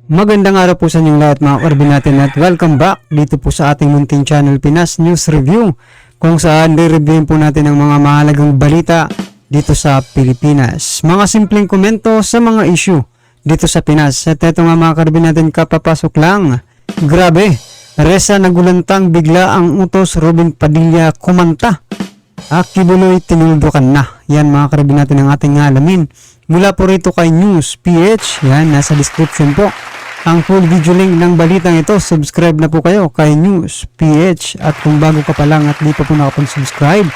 Magandang araw po sa inyong lahat mga karbin natin at welcome back dito po sa ating munting channel Pinas News Review, kung saan re-reviewin po natin ang mga mahalagang balita dito sa Pilipinas. Mga simpleng komento sa mga issue dito sa Pinas. At eto nga mga karbin natin, kapapasok lang. Grabe, Reza nagulantang bigla ang utos Robin Padilla kumanta. Kibuloy tinuldukan na. Yan mga karbin natin ang ating alamin. Mula po rito kay News PH, yan nasa description po ang full video link ng balitang ito. Subscribe na po kayo kay News PH, at kung bago ka pa lang at di pa po nakapag-subscribe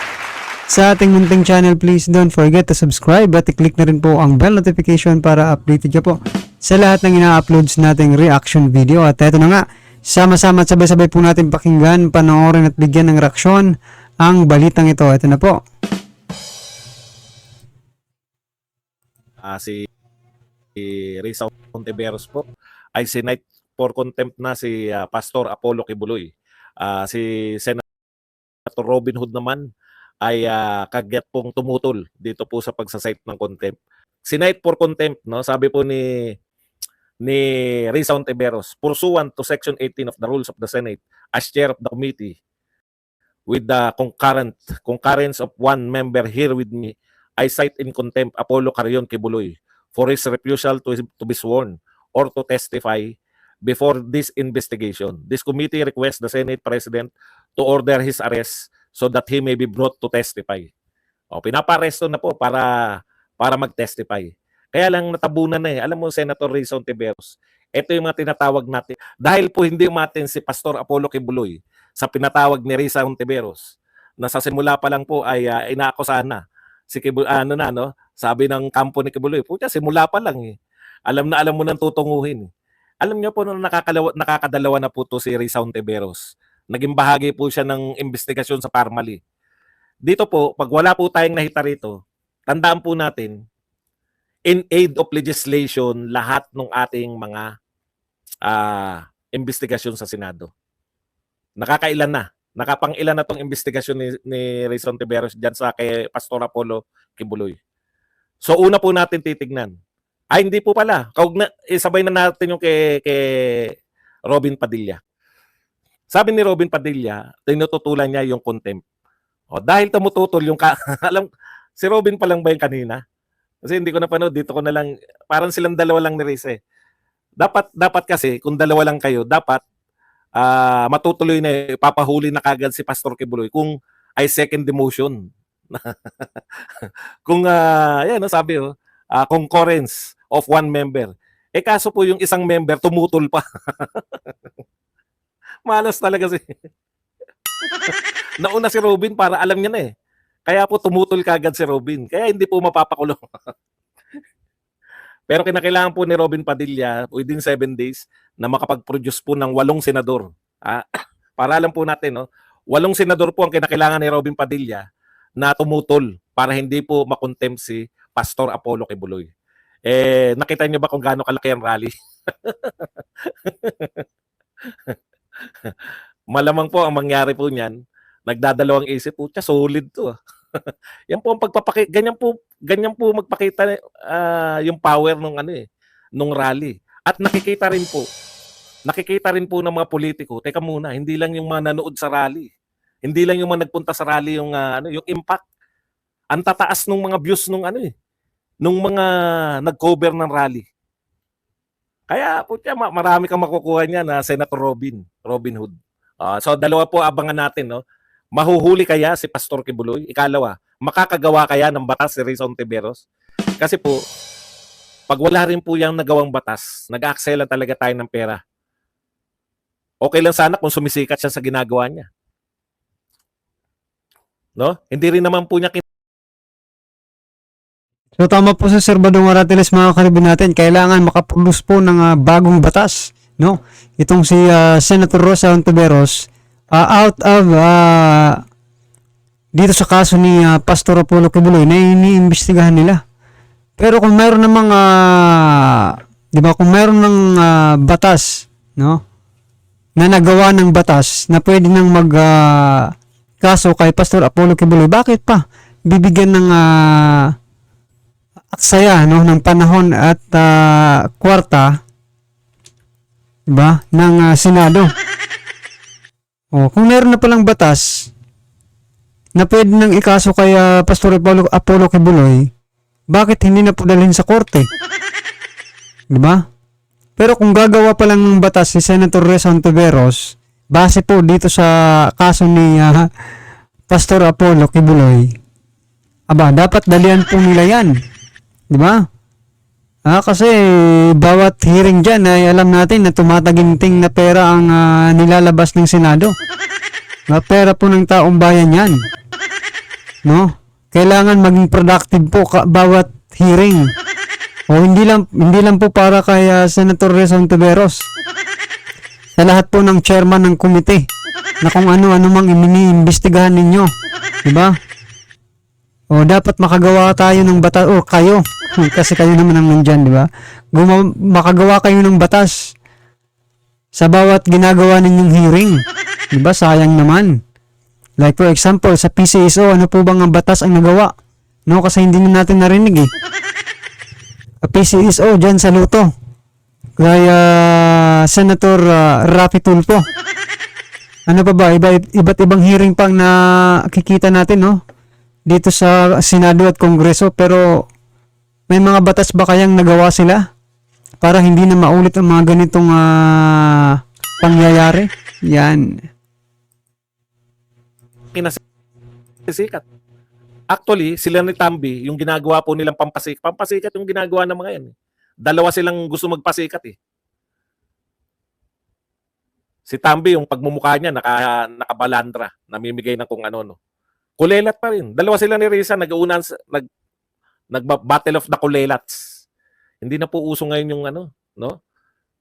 sa ating munting channel, please don't forget to subscribe at i-click na rin po ang bell notification para updated ka po sa lahat ng ina-uploads nating reaction video. At eto na nga, sama-sama at sabay-sabay po natin pakinggan, panoorin at bigyan ng reaksyon ang balitang ito. Ito na po. Si Risa Ontiveros po ay sinight for contempt na si Pastor Apollo Kibuloy. Si Senator Robin Hood naman ay kagyat pong tumutol dito po sa pagsasite ng contempt. Sinight for contempt, no? Sabi po ni Risa Ontiveros, pursuant to Section 18 of the Rules of the Senate, as chair of the committee, with the concurrence of one member here with me, I cite in contempt Apollo Carion Kibuloy for his refusal to be sworn or to testify before this investigation. This committee requests the Senate President to order his arrest so that he may be brought to testify. Pinaparesto na po para mag-testify. Kaya lang natabunan na eh. Alam mo, Senator Risa Ontiveros, ito yung mga tinatawag natin. Dahil po hindi umatin si Pastor Apollo Kibuloy sa pinatawag ni Risa Ontiveros, na sa simula pa lang po ay inaakusahan na si Kibuloy, sabi ng kampo ni Kibuloy, pucha, simula pa lang eh. Alam mo nang tutunguhin. Alam niyo po, nakakadalawa na po to si Risa Ontiveros. Naging bahagi po siya ng investigasyon sa Parmali. Dito po, pag wala po tayong nahita rito, tandaan po natin, in aid of legislation, lahat ng ating mga investigasyon sa Senado. Nakakailan na. Nakapang-ilan na tong investigasyon ni Risa Ontiveros dyan sa kay Pastor Apollo Kibuloy. So una po natin titignan. Hindi po pala. Isabay na natin yung kay Robin Padilla. Sabi ni Robin Padilla, tinututulan niya yung contempt. Dahil tumututol yung alam, si Robin pa lang ba yung kanina? Kasi hindi ko napanood, dito ko na lang, parang silang dalawa lang ni Risa eh. Dapat kasi, kung dalawa lang kayo, dapat matutuloy na, papahuli na kagad si Pastor Kibuloy kung ay second demotion. Kung sabi concurrence of one member. Kaso po yung isang member tumutol pa. Malas talaga si nauna si Robin para alam niya na eh. Kaya po tumutol kagad si Robin. Kaya hindi po mapapakulong. Pero kinakailangan po ni Robin Padilla within 7 days na makapag-produce po ng 8 senador. Para alam po natin, 8 senador po ang kinakailangan ni Robin Padilla na tumutol para hindi po makontempt si Pastor Apollo Kibuloy. Nakita niyo ba kung gaano kalaki ang rally? Malamang po ang mangyari po niyan, nagdadalawang isip po, solid to. Yan po ang ganyan po magpakita yung power nung rally. At nakikita rin po ng mga politiko, teka muna, hindi lang yung mga nanood sa rally. Hindi lang yung mga nagpunta sa rally yung impact. Ang tataas ng mga views nung mga nag-cover ng rally. Kaya po marami kang makukuha niya na Senator Robin Hood. So dalawa po abangan natin, Mahuhuli kaya si Pastor Kibuloy? Ikalawa, makakagawa kaya ng batas si Risa Ontiveros? Kasi po, pag wala rin po yung nagawang batas, nag-aakselan talaga tayo ng pera. Okay lang sana kung sumisikat siya sa ginagawa niya. No? Hindi rin naman po niya So tama po sa Sir Badong Aratiles mga karibin natin, kailangan makapulos po ng bagong batas, no? Itong si Senator Risa Ontiveros, out of dito sa kaso ni Pastor Apollo Kibuloy na iniimbestigahan nila. Pero kung mayroon namang kung mayroon ng batas, no? Na nagawa ng batas na pwede nang kaso kay Pastor Apollo Kibuloy, bakit pa bibigyan ng aksaya ng panahon at kwarta diba, ng Senado. O, kung meron na palang batas na pwede nang ikaso kay Pastor Apollo Kibuloy, bakit hindi na po dalhin sa korte? Diba? Pero kung gagawa pa lang ng batas si Senator Risa Hontiveros, base po dito sa kaso ni Pastor Apollo Kibuloy, dapat dalihan po nila yan. Diba? Kasi bawat hearing dyan ay alam natin na tumataginting na pera ang nilalabas ng Senado. Pera po ng taong bayan yan. No? Kailangan maging productive po bawat hearing. O hindi lang po para kay Senator Risa Hontiveros. Sa lahat po ng chairman ng komite na kung ano-ano mang iniimbestigahan ninyo. Diba? O dapat makagawa tayo ng batas, o kayo, kasi kayo naman ang nandyan, diba? Makagawa kayo ng batas sa bawat ginagawa ninyong hearing. Diba? Sayang naman. Like for example, sa PCSO, ano po bang ang batas ang nagawa? No, kasi hindi na natin narinig eh. PCSO dyan sa Luto. Kaya Senator Raffy Tulfo. Ano pa ba? Iba't ibang hearing pang nakikita natin, no? Dito sa Senado at Kongreso. Pero may mga batas ba kayang nagawa sila? Para hindi na maulit ang mga ganitong pangyayari? Yan. Kinasikat. Actually, sila ni Tambi, yung ginagawa po nilang pampasikat yung ginagawa ng mga yan. Dalawa silang gusto magpasikat eh. Si Tambi, yung pagmumukha niya, nakabalandra, namimigay ng kung ano, no. Kulelat pa rin. Dalawa sila ni Risa, nag-battle of the kulelats. Hindi na po uso ngayon yung ano, no?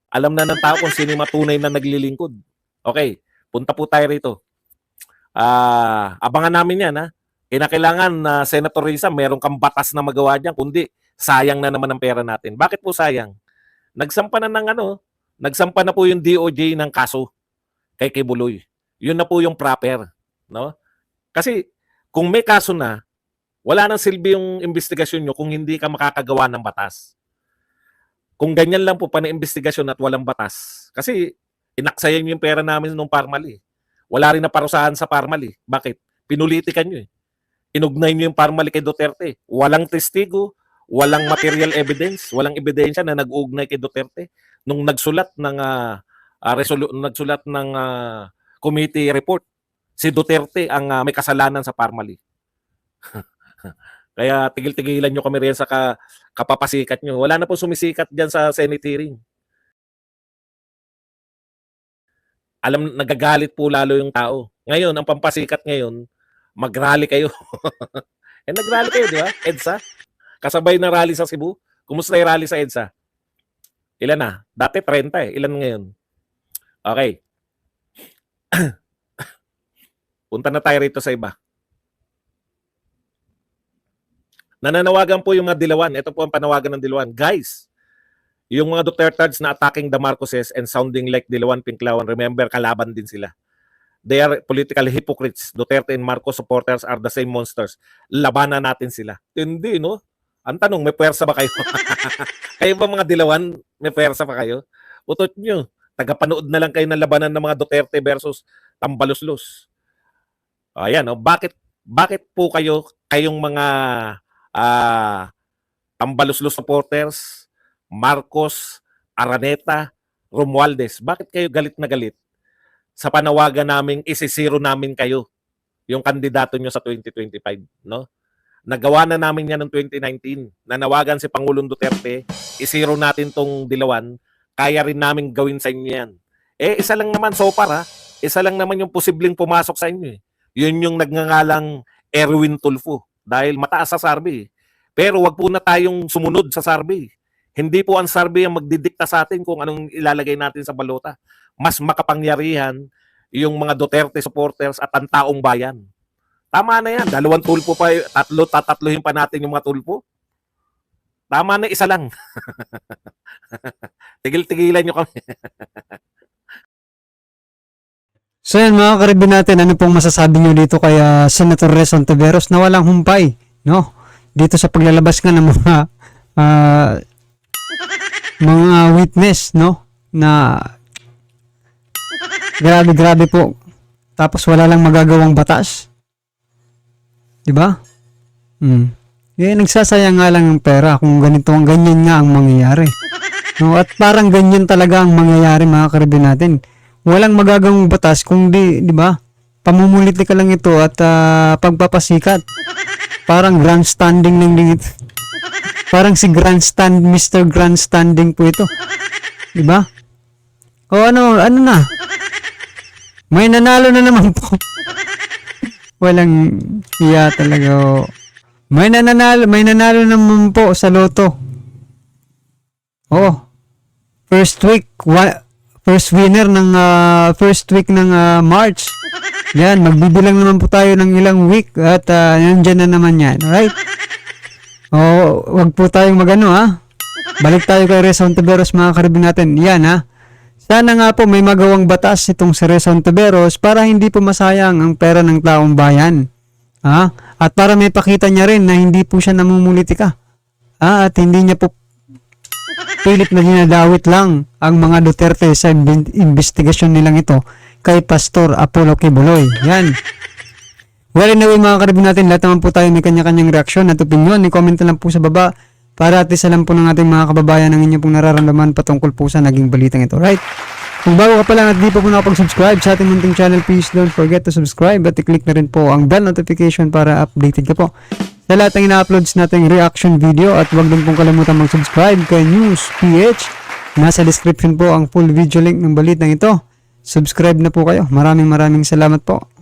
Alam na ng tao kung sino yung matunay na naglilingkod. Okay, punta po tayo rito. Abangan namin yan, ha? Kinakailangan na Senator Risa, meron kang batas na magawa diyan, kundi sayang na naman ang pera natin. Bakit po sayang? Nagsampa na po yung DOJ ng kaso kay Kibuloy. Yun na po yung proper, no? Kasi kung may kaso na, wala nang silbi yung investigasyon nyo kung hindi ka makakagawa ng batas. Kung ganyan lang po pana-investigasyon at walang batas. Kasi inaksayan nyo yung pera namin nung Parmali. Wala rin na parusahan sa Parmali. Bakit? Pinulitikan nyo eh. Inugnay nyo yung Parmali kay Duterte. Walang testigo, walang material evidence, walang ebidensya na nag-uugnay kay Duterte nung nagsulat ng committee report. Si Duterte ang may kasalanan sa Parmali. Kaya tigil-tigilan nyo kami rin sa kapapasikat nyo. Wala na po sumisikat dyan sa Senate hearing. Alam, nagagalit po lalo yung tao. Ngayon, ang pampasikat ngayon, mag-rally kayo. Nag-rally kayo, di ba? EDSA. Kasabay na rally sa Cebu. Kumusta yung rally sa EDSA? Ilan na? Dati 30 eh. Ilan ngayon? Okay. Punta na tayo rito sa iba. Nananawagan po yung mga Dilawan. Ito po ang panawagan ng Dilawan. Guys, yung mga Dutertards na attacking the Marcoses and sounding like Dilawan Pinklawan, remember, kalaban din sila. They are political hypocrites. Duterte and Marcos supporters are the same monsters. Labanan natin sila. Hindi, no? Ang tanong, may pwersa ba kayo? Kayo ba mga Dilawan, may pwersa pa kayo? Utot nyo. Tagapanood na lang kayo ng labanan ng mga Duterte versus Tambaluslos. Ayan, no? Bakit po kayong mga Tambaluslos supporters, Marcos, Araneta, Romualdez, bakit kayo galit na galit sa panawagan naming isisiro namin kayo, yung kandidato nyo sa 2025, no? Nagawa na namin yan noong 2019. Nanawagan si Pangulong Duterte, isiro natin tong Dilawan, kaya rin namin gawin sa inyo yan. Isa lang naman so far, ha? Isa lang naman yung posibleng pumasok sa inyo. Yun yung nagngangalang Erwin Tulfo, dahil mataas sa survey. Pero wag po na tayong sumunod sa survey. Hindi po ang survey ang magdidikta sa atin kung anong ilalagay natin sa balota. Mas makapangyarihan yung mga Duterte supporters at ang taong bayan. Tama na yan. 2 tulpo pa, tatatluhin pa natin yung mga tulpo. Tama na, isa lang. Tigil-tigilan nyo kami. So yan mga karibin natin, ano pong masasabi nyo dito kay Senator Risa Hontiveros na walang humpay, no? Dito sa paglalabas nga ng mga witness, no? Na Grabe po. Tapos wala lang magagawang batas. 'Di ba? Nagsasayang nga lang ng pera kung ganyan nga ang mangyayari. No, at parang ganyan talaga ang mangyayari mga karibin natin. Walang magagawang batas kung di ba? Pamumuliti ka lang ito at pagpapasikat. Parang grandstanding lang din ito. Parang si Mr. Grandstanding po ito. 'Di ba? O ano na? May nanalo na naman po. Walang iya talaga. Oh. May nanalo naman po sa loto. Oh. First winner ng first week ng March. Yan, magbibilang naman po tayo ng ilang week at nandiyan na naman yan. Alright? Oh, wag po tayong magano Balik tayo kay Reza Ontiveros mga karibin natin. Yan Sana nga po may magawang batas itong si Reza Ontiveros para hindi po masayang ang pera ng taong bayan. At para may pakita niya rin na hindi po siya namumulitika. At hindi niya po pilit na dinadawit lang ang mga Duterte sa investigasyon nilang ito kay Pastor Apollo Kibuloy. Yan. Well, anyway mga karibin natin, lahat naman po tayo may kanya-kanyang reaksyon at opinion. I-comment na lang po sa baba para at isa lang po ng ating mga kababayan ang inyo pong nararamdaman patungkol po sa naging balitang ito. Right? Kung bago ka pa lang at di pa po nakapag-subscribe sa ating munting channel, please don't forget to subscribe at i-click na rin po ang bell notification para updated ka po sa lahat ng ina-uploads nating reaction video at huwag din pong kalimutan mag-subscribe kay News PH. Nasa description po ang full video link ng balitang ito. Subscribe na po kayo. Maraming salamat po.